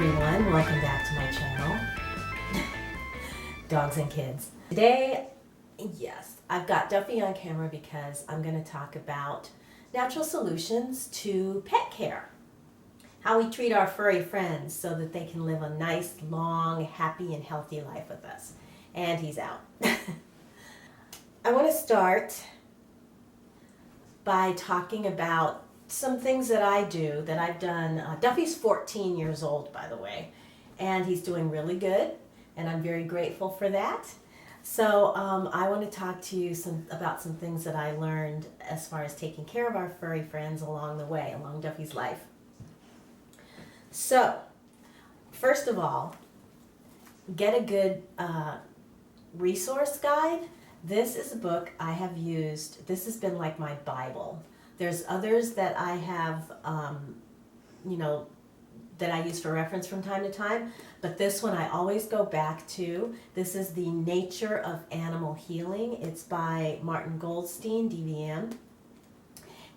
everyone, welcome back to my channel, Dogs and Kids. Today, yes, I've got Duffy on camera because I'm going to talk about natural solutions to pet care. How we treat our furry friends so that they can live a nice, long, happy, and healthy life with us. And he's out. I want to start by talking about some things that I do, that I've done. Duffy's 14 years old, by the way, and he's doing really good, and I'm very grateful for that. So I want to talk to you about some things that I learned as far as taking care of our furry friends along the way, along Duffy's life. So, first of all, get a good resource guide. This is a book I have used. This has been like my Bible. There's others that I have, that I use for reference from time to time, but this one I always go back to. This is The Nature of Animal Healing. It's by Martin Goldstein, DVM,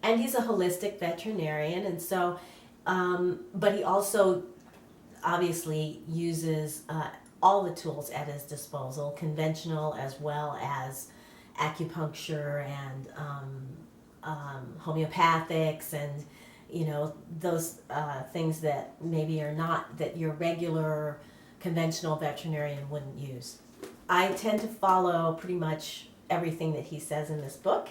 and he's a holistic veterinarian, and so, but he also obviously uses all the tools at his disposal, conventional as well as acupuncture and homeopathics and those things that maybe are not, that your regular conventional veterinarian wouldn't use. I tend to follow pretty much everything that he says in this book.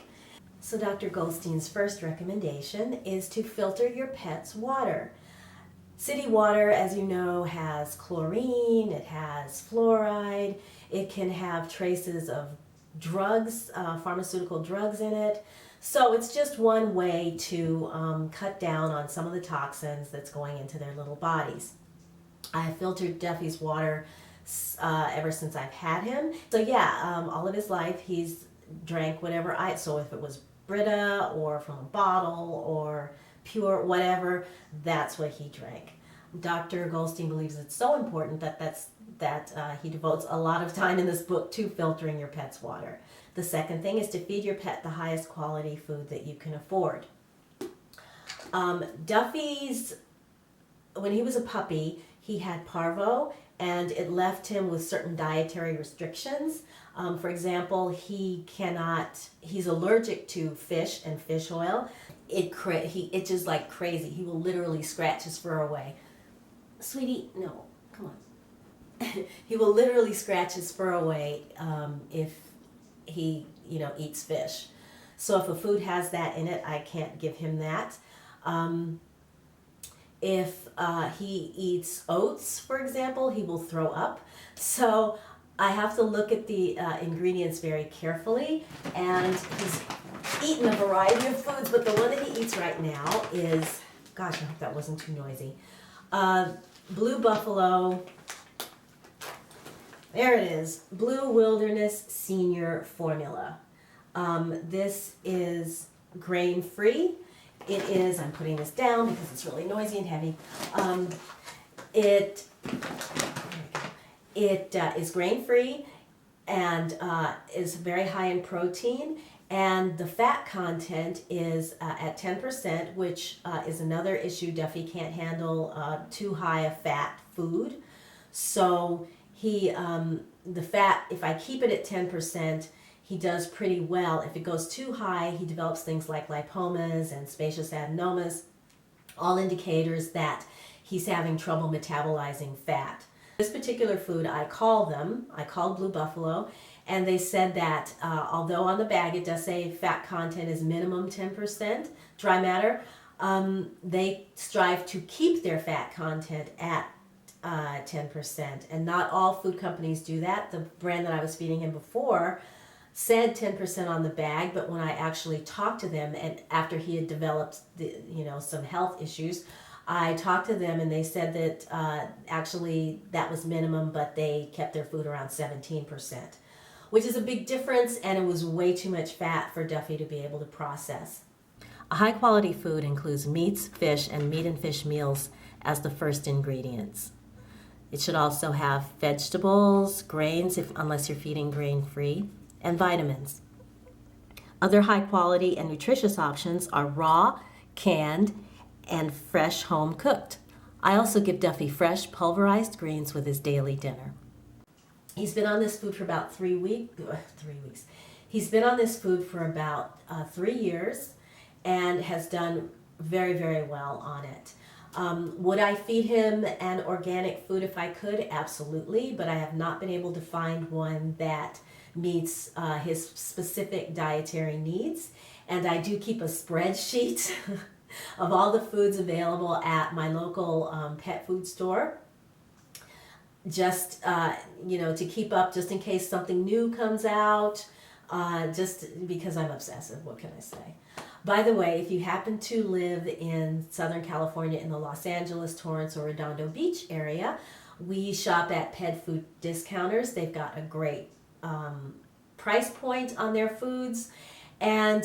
So Dr. Goldstein's first recommendation is to filter your pet's water. City water, as you know, has chlorine, it has fluoride, it can have traces of drugs, pharmaceutical drugs in it. So it's just one way to cut down on some of the toxins that's going into their little bodies. I have filtered Duffy's water ever since I've had him. So yeah, all of his life he's drank whatever so if it was Brita or from a bottle or pure, whatever, that's what he drank. Dr. Goldstein believes it's so important that he devotes a lot of time in this book to filtering your pet's water. The second thing is to feed your pet the highest quality food that you can afford. Duffy's, when he was a puppy, he had parvo, and it left him with certain dietary restrictions. For example, he's allergic to fish and fish oil. It itches like crazy. He will literally scratch his fur away. Sweetie, no, come on. He will literally scratch his fur away if he, eats fish. So if a food has that in it, I can't give him that. If he eats oats, for example, he will throw up. So I have to look at the ingredients very carefully, and he's eaten a variety of foods, but the one that he eats right now is, gosh, I hope that wasn't too noisy, Blue Buffalo. There it is, Blue Wilderness Senior Formula. This is grain-free. It is, I'm putting this down because it's really noisy and heavy. It is grain-free and is very high in protein, and the fat content is at 10%, which is another issue. Duffy can't handle too high a fat food. So the fat, if I keep it at 10%, he does pretty well. If it goes too high, he develops things like lipomas and spacious adenomas, all indicators that he's having trouble metabolizing fat. This particular food, I called Blue Buffalo, and they said that although on the bag it does say fat content is minimum 10% dry matter, they strive to keep their fat content at 10%, and not all food companies do that. The brand that I was feeding him before said 10% on the bag, but when I actually talked to them, and after he had developed some health issues, I talked to them and they said that actually that was minimum, but they kept their food around 17%, which is a big difference, and it was way too much fat for Duffy to be able to process. A high quality food includes meats, fish, and meat and fish meals as the first ingredients. It should also have vegetables, grains, unless you're feeding grain-free, and vitamins. Other high quality and nutritious options are raw, canned, and fresh home cooked. I also give Duffy fresh pulverized greens with his daily dinner. He's been on this food for about 3 weeks. He's been on this food for about 3 years and has done very, very well on it. Would I feed him an organic food if I could? Absolutely, but I have not been able to find one that meets his specific dietary needs. And I do keep a spreadsheet of all the foods available at my local pet food store. Just, to keep up just in case something new comes out, just because I'm obsessive, what can I say? By the way, if you happen to live in Southern California in the Los Angeles, Torrance, or Redondo Beach area, we shop at Pet Food Discounters. They've got a great price point on their foods. And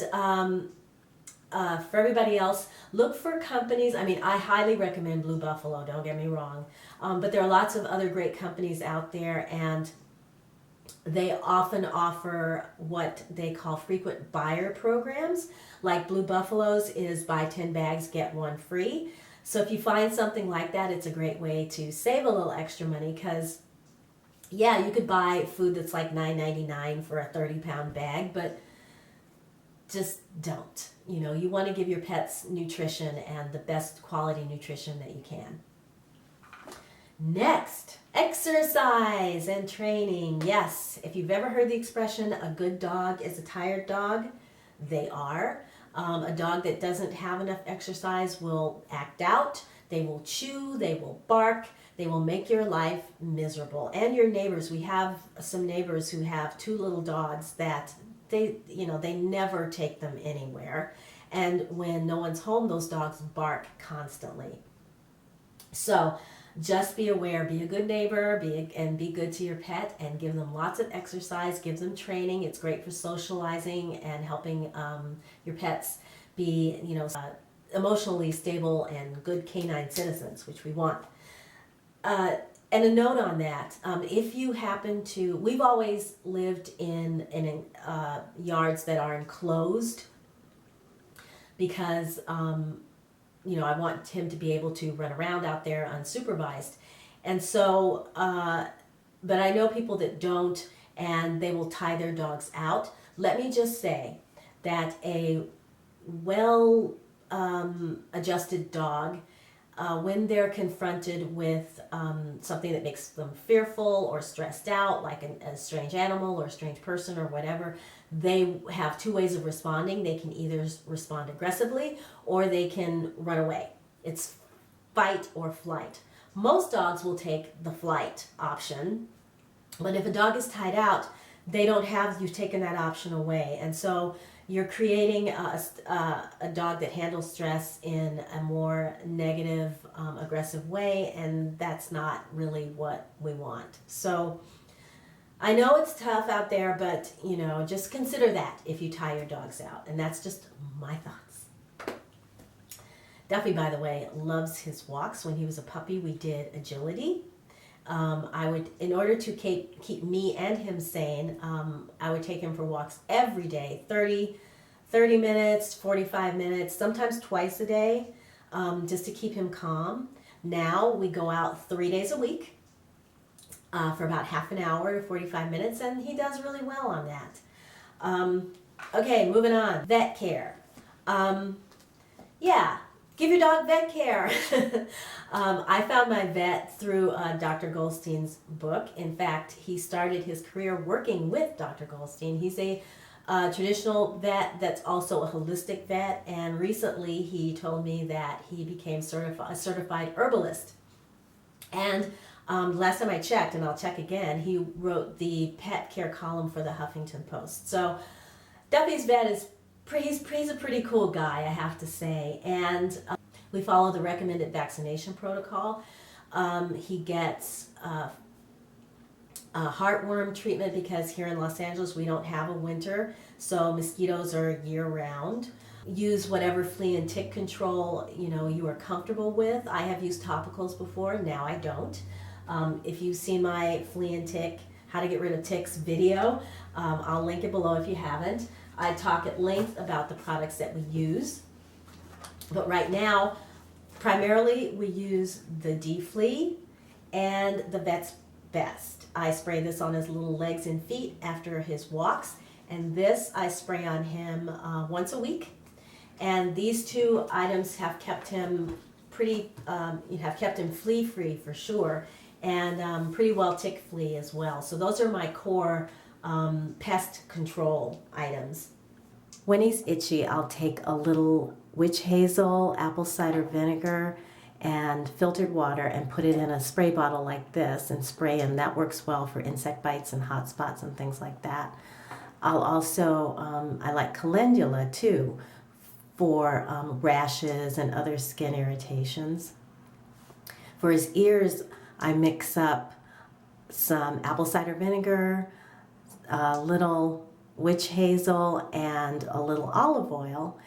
for everybody else, look for companies. I mean, I highly recommend Blue Buffalo, don't get me wrong. But there are lots of other great companies out there, and they often offer what they call frequent buyer programs. Like Blue Buffalo's is buy 10 bags, get one free. So if you find something like that, it's a great way to save a little extra money, because yeah, you could buy food that's like $9.99 for a 30-pound bag, but just don't. You want to give your pets nutrition, and the best quality nutrition that you can. Next, exercise and training. Yes, if you've ever heard the expression, a good dog is a tired dog, they are. A dog that doesn't have enough exercise will act out, they will chew, they will bark, they will make your life miserable. And your neighbors. We have some neighbors who have 2 little dogs that they never take them anywhere. And when no one's home, those dogs bark constantly. So just be aware, be a good neighbor, be good to your pet, and give them lots of exercise, give them training. It's great for socializing and helping your pets be, emotionally stable and good canine citizens, which we want. And a note on that, if you happen to, we've always lived in yards that are enclosed, because I want him to be able to run around out there unsupervised. And so, but I know people that don't, and they will tie their dogs out. Let me just say that a well adjusted dog, when they're confronted with something that makes them fearful or stressed out, like a strange animal or a strange person or whatever, they have 2 ways of responding. They can either respond aggressively or they can run away. It's fight or flight. Most dogs will take the flight option, but if a dog is tied out, they don't have, you've taken that option away. And so you're creating a dog that handles stress in a more negative, aggressive way, and that's not really what we want. So I know it's tough out there, but just consider that if you tie your dogs out. And that's just my thoughts. Duffy, by the way, loves his walks. When he was a puppy, we did agility. In order to keep me and him sane, I would take him for walks every day, 30 minutes, 45 minutes, sometimes twice a day, just to keep him calm. Now we go out 3 days a week for about half an hour to 45 minutes, and he does really well on that. Okay, moving on. Vet care. Give your dog vet care. I found my vet through Dr. Goldstein's book. In fact, he started his career working with Dr. Goldstein. He's a traditional vet that's also a holistic vet, and recently he told me that he became a certified herbalist. And last time I checked, and I'll check again, he wrote the pet care column for the Huffington Post. So Duffy's vet is he's a pretty cool guy, I have to say. And we follow the recommended vaccination protocol. He gets heartworm treatment because here in Los Angeles we don't have a winter, so mosquitoes are year-round. Use whatever flea and tick control you are comfortable with. I have used topicals before, now I don't. If you've seen my flea and tick, how to get rid of ticks video, I'll link it below if you haven't. I talk at length about the products that we use. But right now, Primarily, we use the De Flea and the Vet's Best. I spray this on his little legs and feet after his walks, and this I spray on him once a week. And these two items have kept him flea-free for sure, and pretty well tick-free as well. So those are my core pest control items. When he's itchy, I'll take a little witch hazel, apple cider vinegar, and filtered water and put it in a spray bottle like this and spray him. That works well for insect bites and hot spots and things like that. I'll also, I like calendula too for rashes and other skin irritations. For his ears, I mix up some apple cider vinegar, a little witch hazel, and a little olive oil,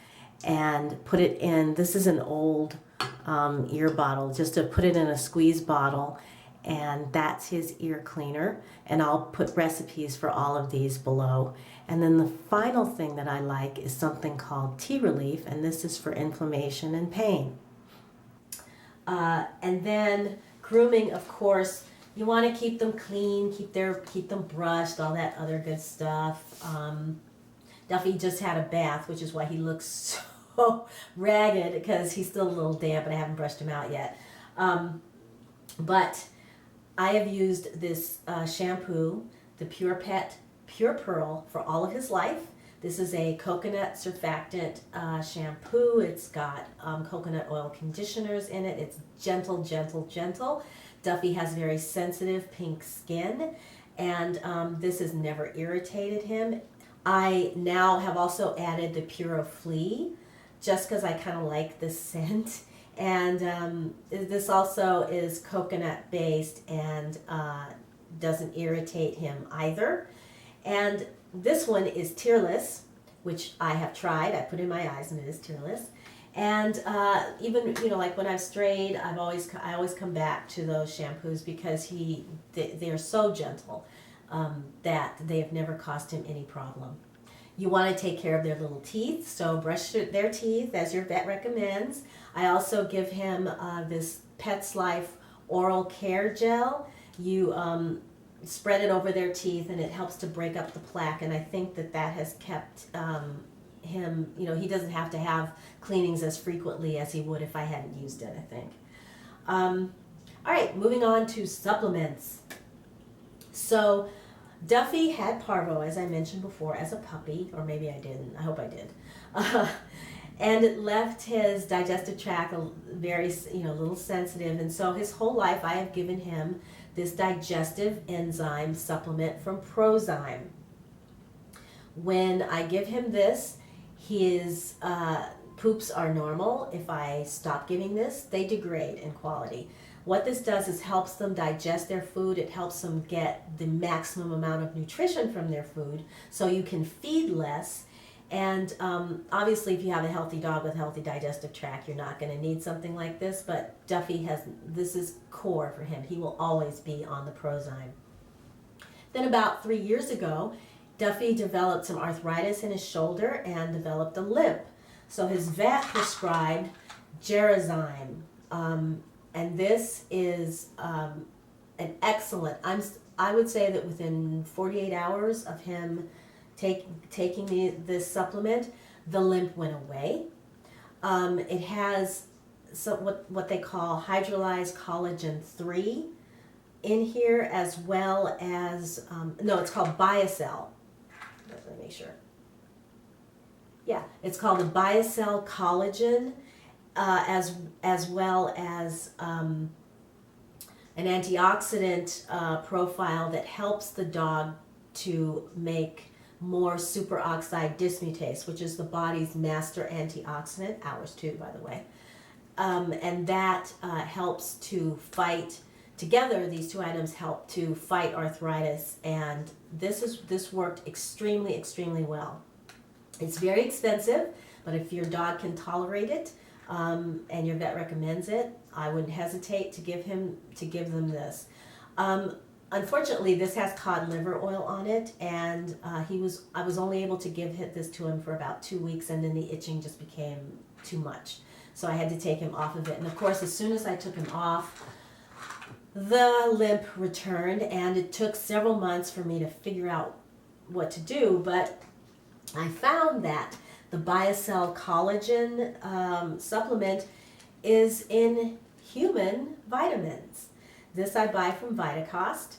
and put it in, this is an old ear bottle, just to put it in a squeeze bottle, and that's his ear cleaner. And I'll put recipes for all of these below. And then the final thing that I like is something called tea relief, and this is for inflammation and pain. And then grooming, of course, you want to keep them clean, keep them brushed, all that other good stuff. Duffy just had a bath, which is why he looks so ragged, because he's still a little damp and I haven't brushed him out yet. But I have used this shampoo, the Pure Pet Pure Pearl, for all of his life. This is a coconut surfactant shampoo. It's got coconut oil conditioners in it. It's gentle, gentle, gentle. Duffy has very sensitive pink skin, and this has never irritated him. I now have also added the Pure Flea, just because I kind of like the scent. And this also is coconut based and doesn't irritate him either. And this one is tearless, which I have tried. I put in my eyes and it is tearless. And even, like when I've strayed, I always come back to those shampoos because they're so gentle that they have never caused him any problem. You want to take care of their little teeth, so brush their teeth as your vet recommends. I also give him this Pet's Life oral care gel. You spread it over their teeth and it helps to break up the plaque, and I think that has kept him, he doesn't have to have cleanings as frequently as he would if I hadn't used it, I think. All right, moving on to supplements. So Duffy had parvo, as I mentioned before, as a puppy, or maybe I didn't. I hope I did. And it left his digestive tract very, little sensitive, and so his whole life I have given him this digestive enzyme supplement from Prozyme. When I give him this, his poops are normal. If I stop giving this, they degrade in quality. What this does is helps them digest their food. It helps them get the maximum amount of nutrition from their food, so you can feed less. And obviously, if you have a healthy dog with a healthy digestive tract, you're not going to need something like this, but Duffy this is core for him. He will always be on the Prozyme. Then about 3 years ago, Duffy developed some arthritis in his shoulder and developed a limp. So his vet prescribed Gerizyme. And this is an excellent, I would say that within 48 hours of him taking this supplement, the limp went away. It has what they call hydrolyzed collagen 3 in here, as well as, it's called Biocell. Let me make sure. Yeah, it's called the Biocell collagen, as well as an antioxidant profile that helps the dog to make more superoxide dismutase, which is the body's master antioxidant, ours too, by the way. And that helps to fight, together these two items help to fight arthritis, and this worked extremely, extremely well. It's very expensive, but if your dog can tolerate it, and your vet recommends it, I wouldn't hesitate to give them this. Unfortunately, this has cod liver oil on it, and I was only able to give this to him for about 2 weeks, and then the itching just became too much. so I had to take him off of it. And of course, as soon as I took him off, the limp returned, and it took several months for me to figure out what to do, but I found that the BioCell collagen supplement is in human vitamins. This I buy from Vitacost.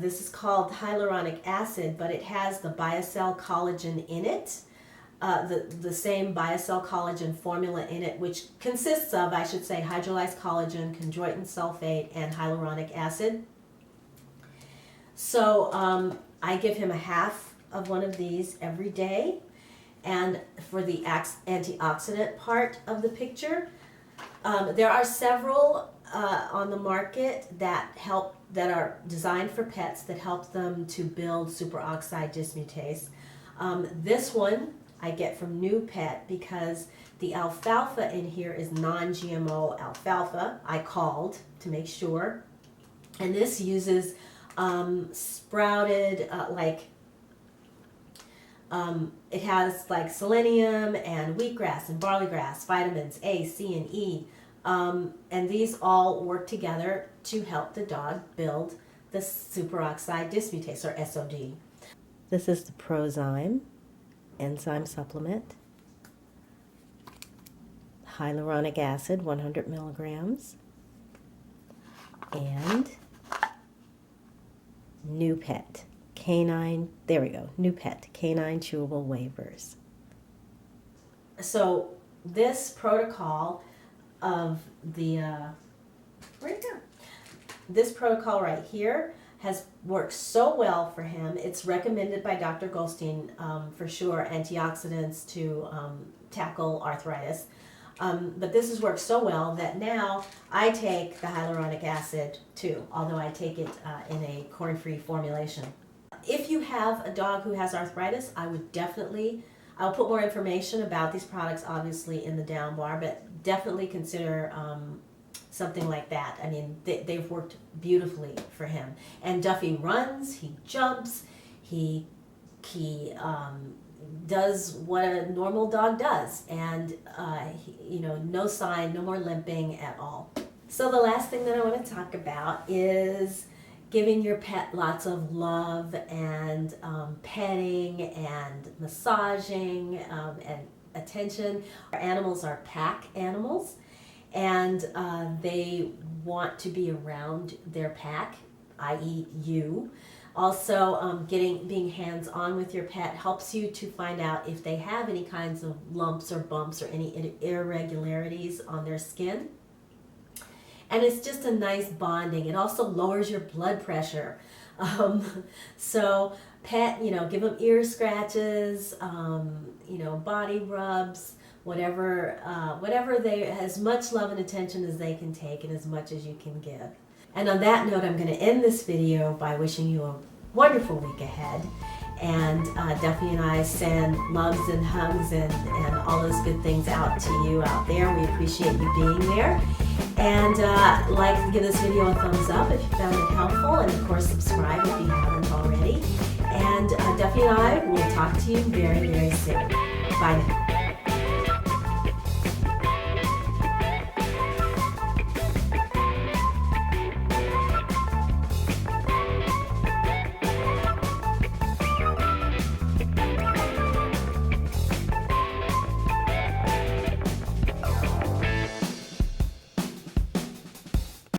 This is called hyaluronic acid, but it has the BioCell collagen in it, the same BioCell collagen formula in it, which consists of, I should say, hydrolyzed collagen, chondroitin sulfate, and hyaluronic acid. So I give him a half of one of these every day. And for the antioxidant part of the picture, there are several on the market that are designed for pets that help them to build superoxide dismutase. This one I get from New Pet because the alfalfa in here is non-GMO alfalfa. I called to make sure. And this uses sprouted, it has like selenium and wheatgrass and barleygrass, vitamins A, C, and E. And these all work together to help the dog build the superoxide dismutase, or SOD. This is the Prozyme enzyme supplement. Hyaluronic acid, 100 milligrams. And New Pet. Canine, there we go, New Pet, canine chewable wafers. So this protocol of the, this protocol right here has worked so well for him. It's recommended by Dr. Goldstein for sure, antioxidants to tackle arthritis. But this has worked so well that now I take the hyaluronic acid too, although I take it in a corn-free formulation. If you have a dog who has arthritis, I'll put more information about these products obviously in the down bar, but definitely consider something like that. I mean, they've worked beautifully for him. And Duffy runs, he jumps, he does what a normal dog does, and no sign, no more limping at all. So the last thing that I want to talk about is giving your pet lots of love and petting and massaging and attention. Our animals are pack animals, and they want to be around their pack, i.e. you. Also, being hands-on with your pet helps you to find out if they have any kinds of lumps or bumps or any irregularities on their skin. And it's just a nice bonding. It also lowers your blood pressure. So pet, give them ear scratches, body rubs, whatever as much love and attention as they can take and as much as you can give. And on that note, I'm going to end this video by wishing you a wonderful week ahead. And Duffy and I send loves and hugs and all those good things out to you out there. We appreciate you being there. And give this video a thumbs up if you found it helpful. And of course, subscribe if you haven't already. And Duffy and I will talk to you very, very soon. Bye now.